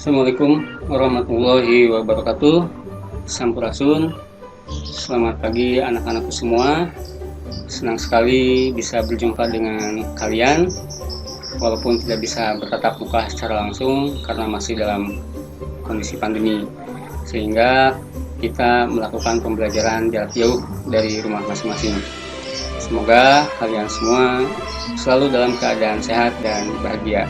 Assalamualaikum warahmatullahi wabarakatuh. Sampurasun. Selamat pagi anak-anakku semua. Senang sekali bisa berjumpa dengan kalian, walaupun tidak bisa bertatap muka secara langsung karena masih dalam kondisi pandemi, sehingga kita melakukan pembelajaran jarak jauh dari rumah masing-masing. Semoga kalian semua selalu dalam keadaan sehat dan bahagia.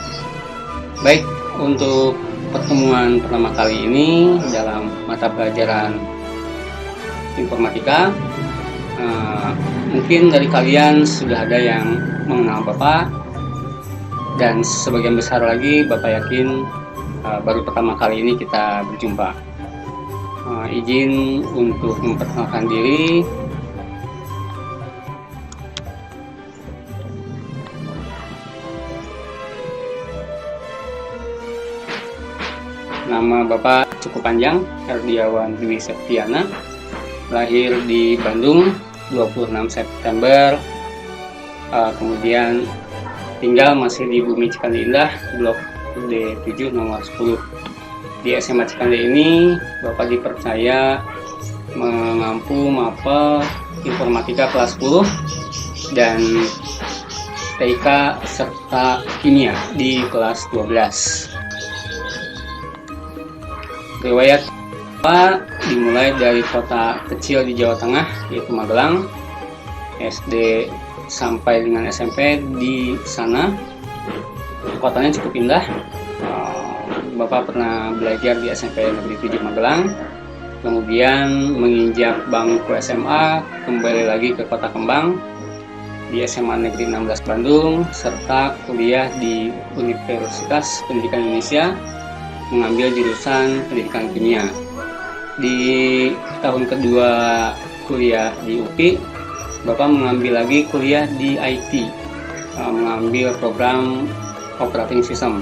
Baik, untuk pertemuan pertama kali ini dalam mata pelajaran informatika, mungkin dari kalian sudah ada yang mengenal Bapak, dan sebagian besar lagi Bapak yakin baru pertama kali ini kita berjumpa. Izin untuk memperkenalkan diri. Nama Bapak cukup panjang, Herdiawan Dwi Septiana, lahir di Bandung 26 September, kemudian tinggal masih di Bumi Cikande Indah, Blok D7 nomor 10. Di SMA Cikande ini Bapak dipercaya mengampu mapel informatika kelas 10 dan TIK serta kimia di kelas 12. Riwayat Bapak dimulai dari kota kecil di Jawa Tengah, yaitu Magelang. SD sampai dengan SMP di sana. Kotanya cukup indah. Bapak pernah belajar di SMP Negeri 7 Magelang. Kemudian menginjak bangku SMA, kembali lagi ke Kota Kembang di SMA Negeri 16 Bandung, serta kuliah di Universitas Pendidikan Indonesia, mengambil jurusan pendidikan kimia. Di tahun kedua kuliah di UPI, Bapak mengambil lagi kuliah di IT, mengambil program operating system,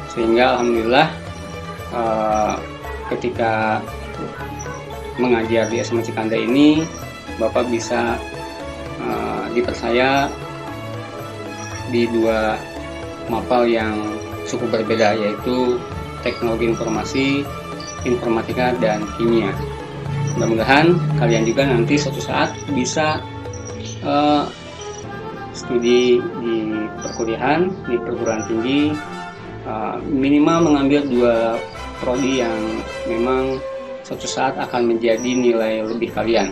sehingga alhamdulillah ketika mengajar di SMA Cikande ini, Bapak bisa dipercaya di dua mapel yang cukup berbeda, yaitu teknologi informasi, informatika, dan kimia. Mudah-mudahan kalian juga nanti suatu saat bisa studi di perkuliahan, di perguruan tinggi, minimal mengambil dua prodi yang memang suatu saat akan menjadi nilai lebih kalian.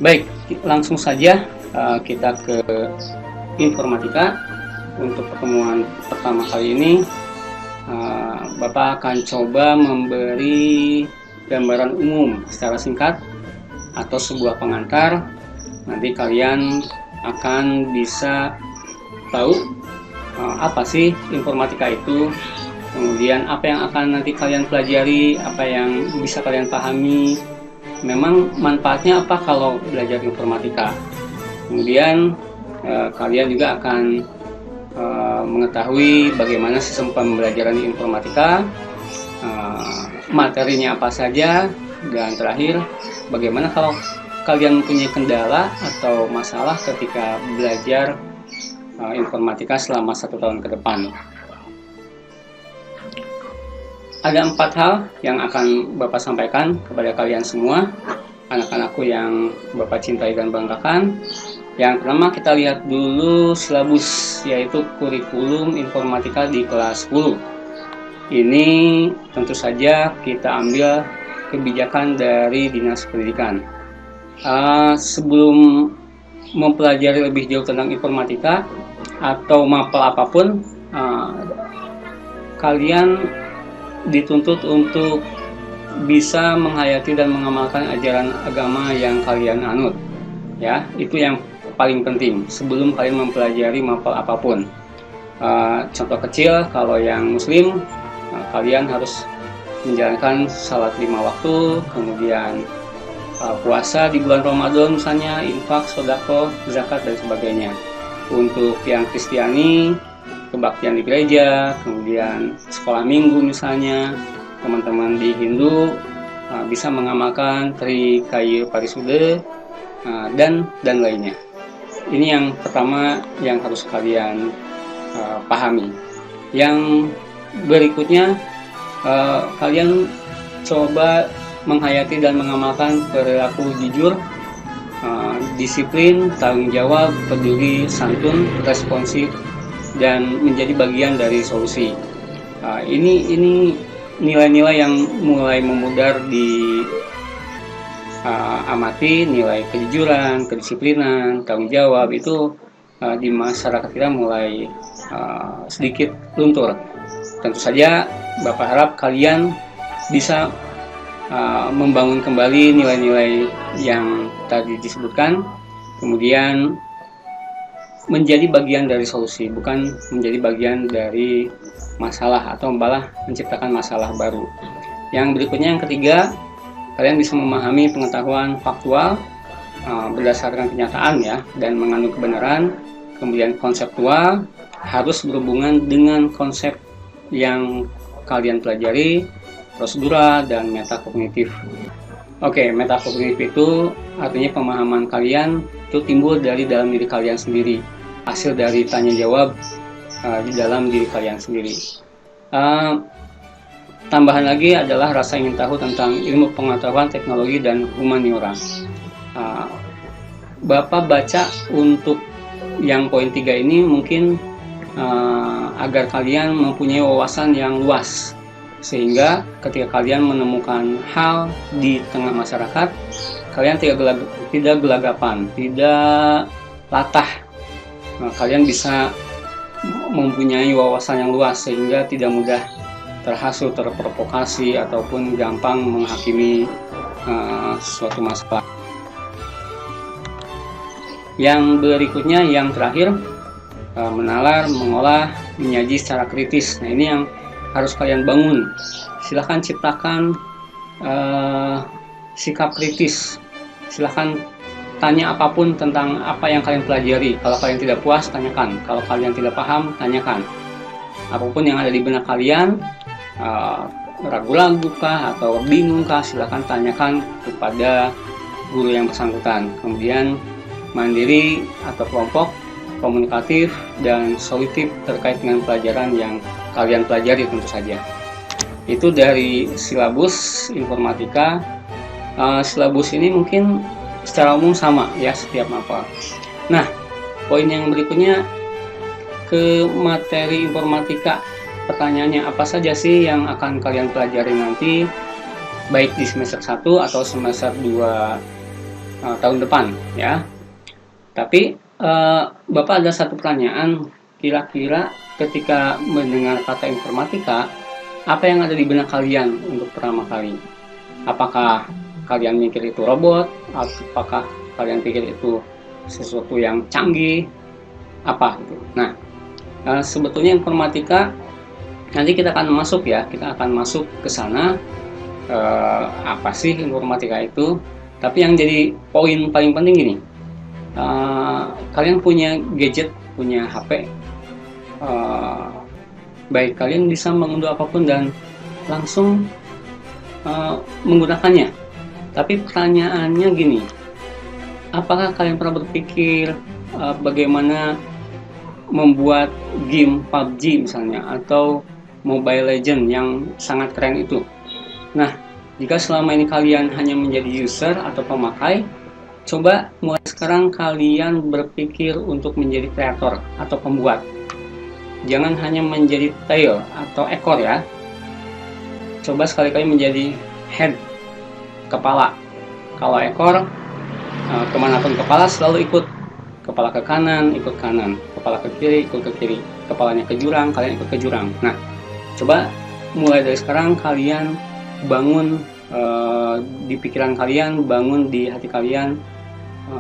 Baik, langsung saja kita ke informatika. Untuk pertemuan pertama kali ini, Bapak akan coba memberi gambaran umum secara singkat atau sebuah pengantar. Nanti kalian akan bisa tahu apa sih informatika itu, kemudian apa yang akan nanti kalian pelajari, apa yang bisa kalian pahami, memang manfaatnya apa kalau belajar informatika. Kemudian kalian juga akan mengetahui bagaimana sistem pembelajaran di informatika, materinya apa saja, dan terakhir bagaimana kalau kalian punya kendala atau masalah ketika belajar informatika selama 1 tahun ke depan. Ada 4 hal yang akan Bapak sampaikan kepada kalian semua, anak-anakku yang Bapak cintai dan banggakan. Yang pertama, kita lihat dulu silabus, yaitu kurikulum informatika di kelas 10. Ini tentu saja kita ambil kebijakan dari Dinas Pendidikan. Sebelum mempelajari lebih jauh tentang informatika atau mapel apapun, kalian dituntut untuk bisa menghayati dan mengamalkan ajaran agama yang kalian anut. Ya, itu yang paling penting sebelum kalian mempelajari mapel apapun. Contoh kecil, kalau yang muslim, kalian harus menjalankan salat 5 waktu, kemudian puasa di bulan Ramadan misalnya, infak, sedekah, zakat, dan sebagainya. Untuk yang Kristiani, kebaktian di gereja, kemudian sekolah minggu misalnya. Teman-teman di Hindu bisa mengamalkan Trikaya Parisude dan lainnya. Ini yang pertama yang harus kalian pahami. Yang berikutnya Kalian coba menghayati dan mengamalkan perilaku jujur, disiplin, tanggung jawab, peduli, santun, responsif, dan menjadi bagian dari solusi. Ini nilai-nilai yang mulai memudar di amati. Nilai kejujuran, kedisiplinan, tanggung jawab itu di masyarakat kita mulai sedikit luntur. Tentu saja Bapak harap kalian bisa membangun kembali nilai-nilai yang tadi disebutkan, kemudian menjadi bagian dari solusi, bukan menjadi bagian dari masalah atau malah menciptakan masalah baru. Yang berikutnya, yang ketiga, kalian bisa memahami pengetahuan faktual berdasarkan kenyataan ya, dan mengandung kebenaran. Kemudian konseptual harus berhubungan dengan konsep yang kalian pelajari, prosedural, dan metakognitif. Oke, metakognitif itu artinya pemahaman kalian itu timbul dari dalam diri kalian sendiri, hasil dari tanya jawab di dalam diri kalian sendiri. Tambahan lagi adalah rasa ingin tahu tentang ilmu pengetahuan, teknologi, dan humaniora. Bapak baca untuk yang poin 3 ini mungkin agar kalian mempunyai wawasan yang luas, sehingga ketika kalian menemukan hal di tengah masyarakat, kalian tidak gelagapan, tidak latah. Kalian bisa mempunyai wawasan yang luas sehingga tidak mudah terhasut, terprovokasi, ataupun gampang menghakimi suatu masalah. Yang berikutnya, yang terakhir, menalar, mengolah, menyaji secara kritis. Nah, ini yang harus kalian bangun. Silahkan ciptakan sikap kritis. Silahkan tanya apapun tentang apa yang kalian pelajari. Kalau kalian tidak puas, tanyakan. Kalau kalian tidak paham, tanyakan. Apapun yang ada di benak kalian, ragu-ragu kah atau bingung kah, silahkan tanyakan kepada guru yang bersangkutan. Kemudian mandiri atau kelompok, komunikatif, dan solutif terkait dengan pelajaran yang kalian pelajari tentu saja. Itu dari silabus informatika. Silabus ini mungkin secara umum sama ya setiap mapel. Nah, poin yang berikutnya ke materi informatika. Pertanyaannya, apa saja sih yang akan kalian pelajari nanti, baik di semester 1 atau semester 2 tahun depan ya. Tapi Bapak ada satu pertanyaan, kira-kira ketika mendengar kata informatika, apa yang ada di benak kalian untuk pertama kali? Apakah kalian mikir itu robot? Apakah kalian pikir itu sesuatu yang canggih? Apa gitu? Nah, sebetulnya informatika nanti kita akan masuk ya, kita akan masuk ke sana. Apa sih informatika itu? Tapi yang jadi poin paling penting gini, kalian punya gadget, punya HP, baik kalian bisa mengunduh apapun dan langsung menggunakannya. Tapi pertanyaannya gini, apakah kalian pernah berpikir bagaimana membuat game PUBG misalnya, atau Mobile Legends yang sangat keren itu? Nah, jika selama ini kalian hanya menjadi user atau pemakai, coba mulai sekarang kalian berpikir untuk menjadi kreator atau pembuat. Jangan hanya menjadi tail atau ekor ya. Coba sekali-kali menjadi head, kepala. Kalau ekor, kemanapun kepala selalu ikut. Kepala ke kanan, ikut kanan. Kepala ke kiri, ikut ke kiri. Kepalanya ke jurang, kalian ikut ke jurang. Nah, coba mulai dari sekarang kalian bangun di pikiran kalian, bangun di hati kalian.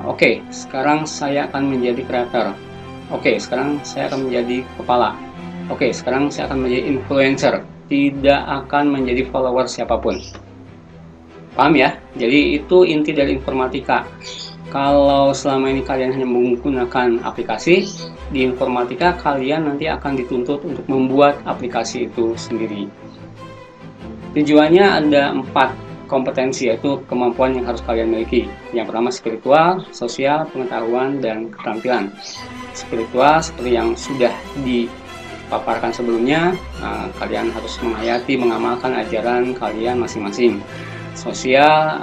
Oke, sekarang saya akan menjadi kreator. Oke, sekarang saya akan menjadi kepala. Oke, sekarang saya akan menjadi influencer. Tidak akan menjadi follower siapapun. Paham ya? Jadi itu inti dari informatika. Kalau selama ini kalian hanya menggunakan aplikasi, di informatika kalian nanti akan dituntut untuk membuat aplikasi itu sendiri. Tujuannya ada 4 kompetensi, yaitu kemampuan yang harus kalian miliki. Yang pertama spiritual, sosial, pengetahuan, dan keterampilan. Spiritual seperti yang sudah paparkan sebelumnya, kalian harus menghayati, mengamalkan ajaran kalian masing-masing. Sosial,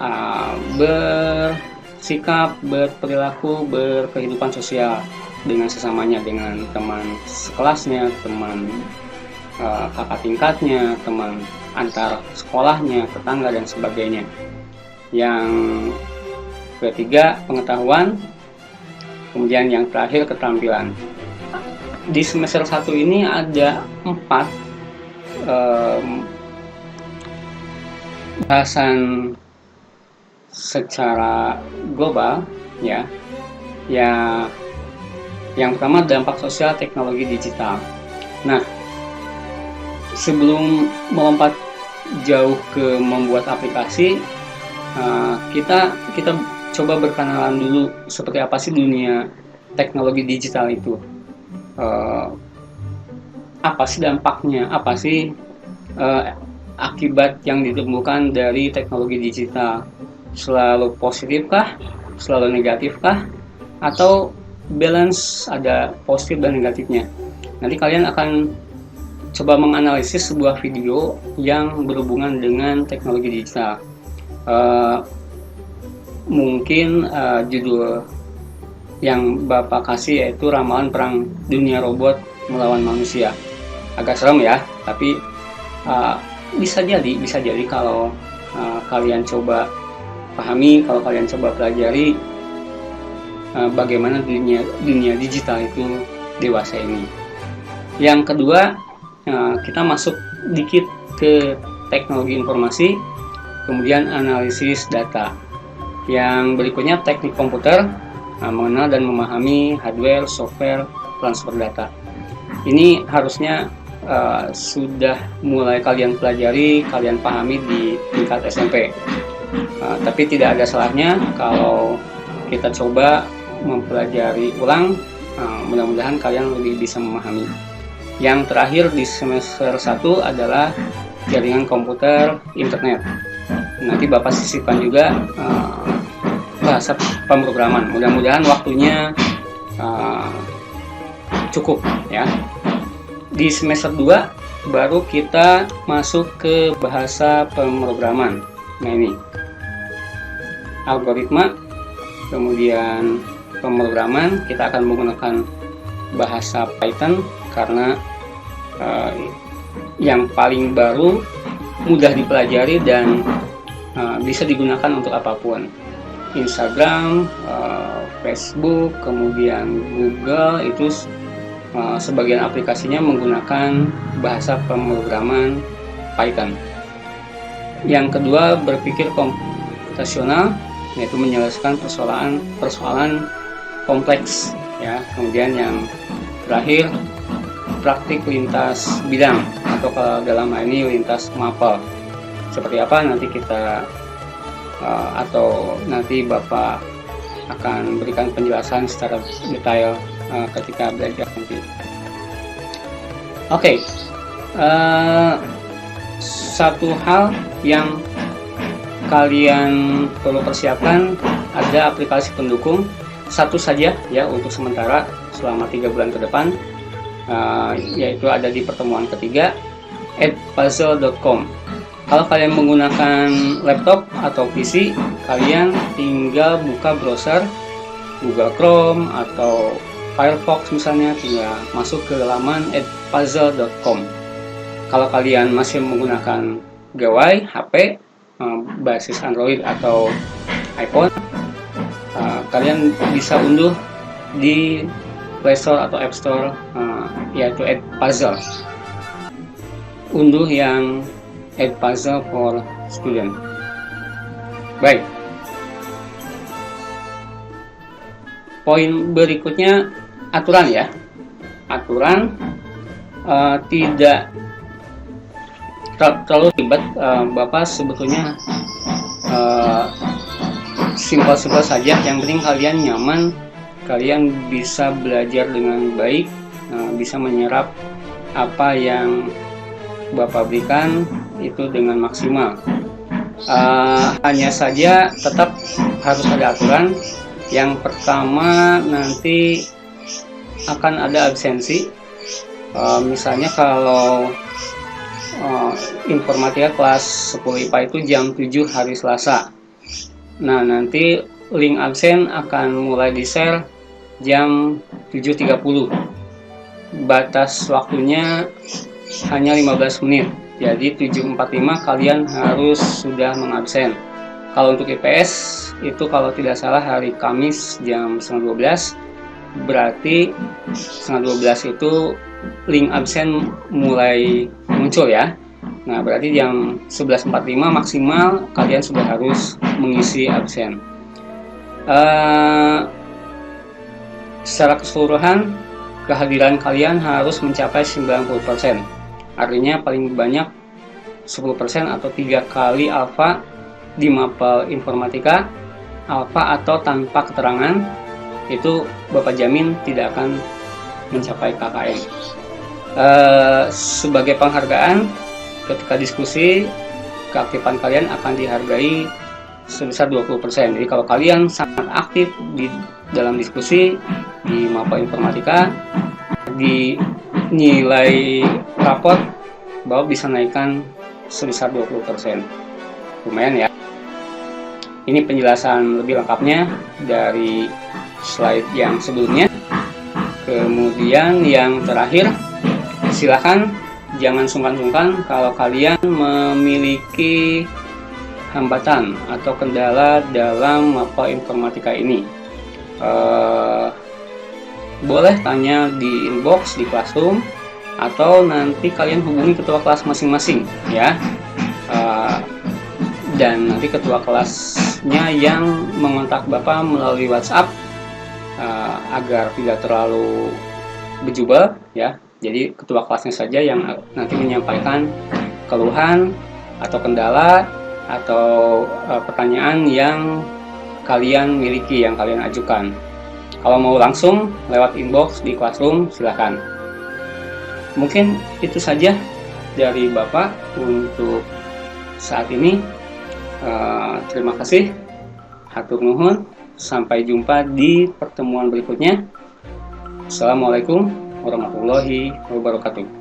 bersikap, berperilaku, berkehidupan sosial dengan sesamanya, dengan teman sekelasnya, teman kakak tingkatnya, teman antar sekolahnya, tetangga, dan sebagainya. Yang ketiga, pengetahuan. Kemudian yang terakhir, keterampilan. Di semester 1 ini ada 4 bahasan secara global, ya. Yang pertama, dampak sosial teknologi digital. Nah, sebelum melompat jauh ke membuat aplikasi, kita coba berkenalan dulu seperti apa sih dunia teknologi digital itu. Apa sih dampaknya? Apa sih akibat yang ditemukan dari teknologi digital? Selalu positifkah? Selalu negatifkah? Atau balance, ada positif dan negatifnya? Nanti kalian akan coba menganalisis sebuah video yang berhubungan dengan teknologi digital. Mungkin judul yang Bapak kasih yaitu Ramalan Perang Dunia Robot Melawan Manusia. Agak serem ya, tapi bisa jadi kalau kalian coba pahami, kalau kalian coba pelajari bagaimana dunia digital itu dewasa ini. Yang kedua, kita masuk dikit ke teknologi informasi, kemudian analisis data. Yang berikutnya, teknik komputer, mengenal dan memahami hardware, software, transfer data. Ini harusnya sudah mulai kalian pelajari, kalian pahami di tingkat SMP. Tapi tidak ada salahnya kalau kita coba mempelajari ulang, mudah-mudahan kalian lebih bisa memahami. Yang terakhir di semester 1 adalah jaringan komputer, internet. Nanti Bapak sisipkan juga bahasa pemrograman. Mudah-mudahan waktunya cukup ya. Di semester 2 baru kita masuk ke bahasa pemrograman. Nah, ini algoritma, kemudian pemrograman. Kita akan menggunakan bahasa Python karena yang paling baru, mudah dipelajari, dan bisa digunakan untuk apapun. Instagram, Facebook, kemudian Google, itu sebagian aplikasinya menggunakan bahasa pemrograman Python. Yang kedua, berpikir komputasional, yaitu menyelesaikan persoalan kompleks ya. Kemudian yang terakhir, praktik lintas bidang, atau kalau dalam hal ini lintas mapel. Seperti apa nanti kita atau nanti Bapak akan berikan penjelasan secara detail ketika belajar nanti. Oke. Satu hal yang kalian perlu persiapkan, ada aplikasi pendukung satu saja ya untuk sementara selama 3 bulan ke depan, yaitu ada di pertemuan ketiga, @puzzle.com. Kalau kalian menggunakan laptop atau PC, kalian tinggal buka browser Google Chrome atau Firefox misalnya, tinggal masuk ke laman @puzzle.com. Kalau kalian masih menggunakan gawai HP basis Android atau iPhone, kalian bisa unduh di Play Store atau App Store, yaitu @puzzle. Unduh yang @puzzle for student. Baik. Poin berikutnya, aturan ya. Aturan tidak terlalu ribet. Bapak sebetulnya simpel-simpel saja. Yang penting kalian nyaman, kalian bisa belajar dengan baik, bisa menyerap apa yang Bapak berikan itu dengan maksimal. Hanya saja tetap harus ada aturan. Yang pertama, nanti akan ada absensi Misalnya kalau informatika kelas 10 IPA itu jam 7 hari Selasa. Nah, nanti link absen akan mulai di-share jam 7.30. Batas waktunya hanya 15 menit. Jadi 7.45 kalian harus sudah mengabsen. Kalau untuk IPS itu kalau tidak salah hari Kamis jam 11.30, berarti 11.30 itu link absen mulai muncul ya. Nah, berarti jam 11.45 maksimal kalian sudah harus mengisi absen. Secara keseluruhan kehadiran kalian harus mencapai 90%. Artinya paling banyak 10% atau 3 kali alfa di mapel informatika, alfa atau tanpa keterangan, itu Bapak jamin tidak akan mencapai KKM. Sebagai penghargaan, ketika diskusi, keaktifan kalian akan dihargai sebesar 20%. Jadi kalau kalian sangat aktif di dalam diskusi di mapel informatika, di nilai raport Bapak bisa naikkan sebesar 20%. Lumayan ya. Ini penjelasan lebih lengkapnya dari slide yang sebelumnya. Kemudian yang terakhir, silakan jangan sungkan-sungkan kalau kalian memiliki hambatan atau kendala dalam mapel informatika ini. Boleh tanya di inbox di Classroom atau nanti kalian hubungi ketua kelas masing-masing ya. Dan nanti ketua kelasnya yang mengontak Bapak melalui WhatsApp agar tidak terlalu bejubel ya. Jadi ketua kelasnya saja yang nanti menyampaikan keluhan atau kendala atau pertanyaan yang kalian miliki, yang kalian ajukan. Kalau mau langsung lewat inbox di Classroom, silahkan. Mungkin itu saja dari Bapak untuk saat ini. Terima kasih, hatur nuhun, sampai jumpa di pertemuan berikutnya. Assalamualaikum warahmatullahi wabarakatuh.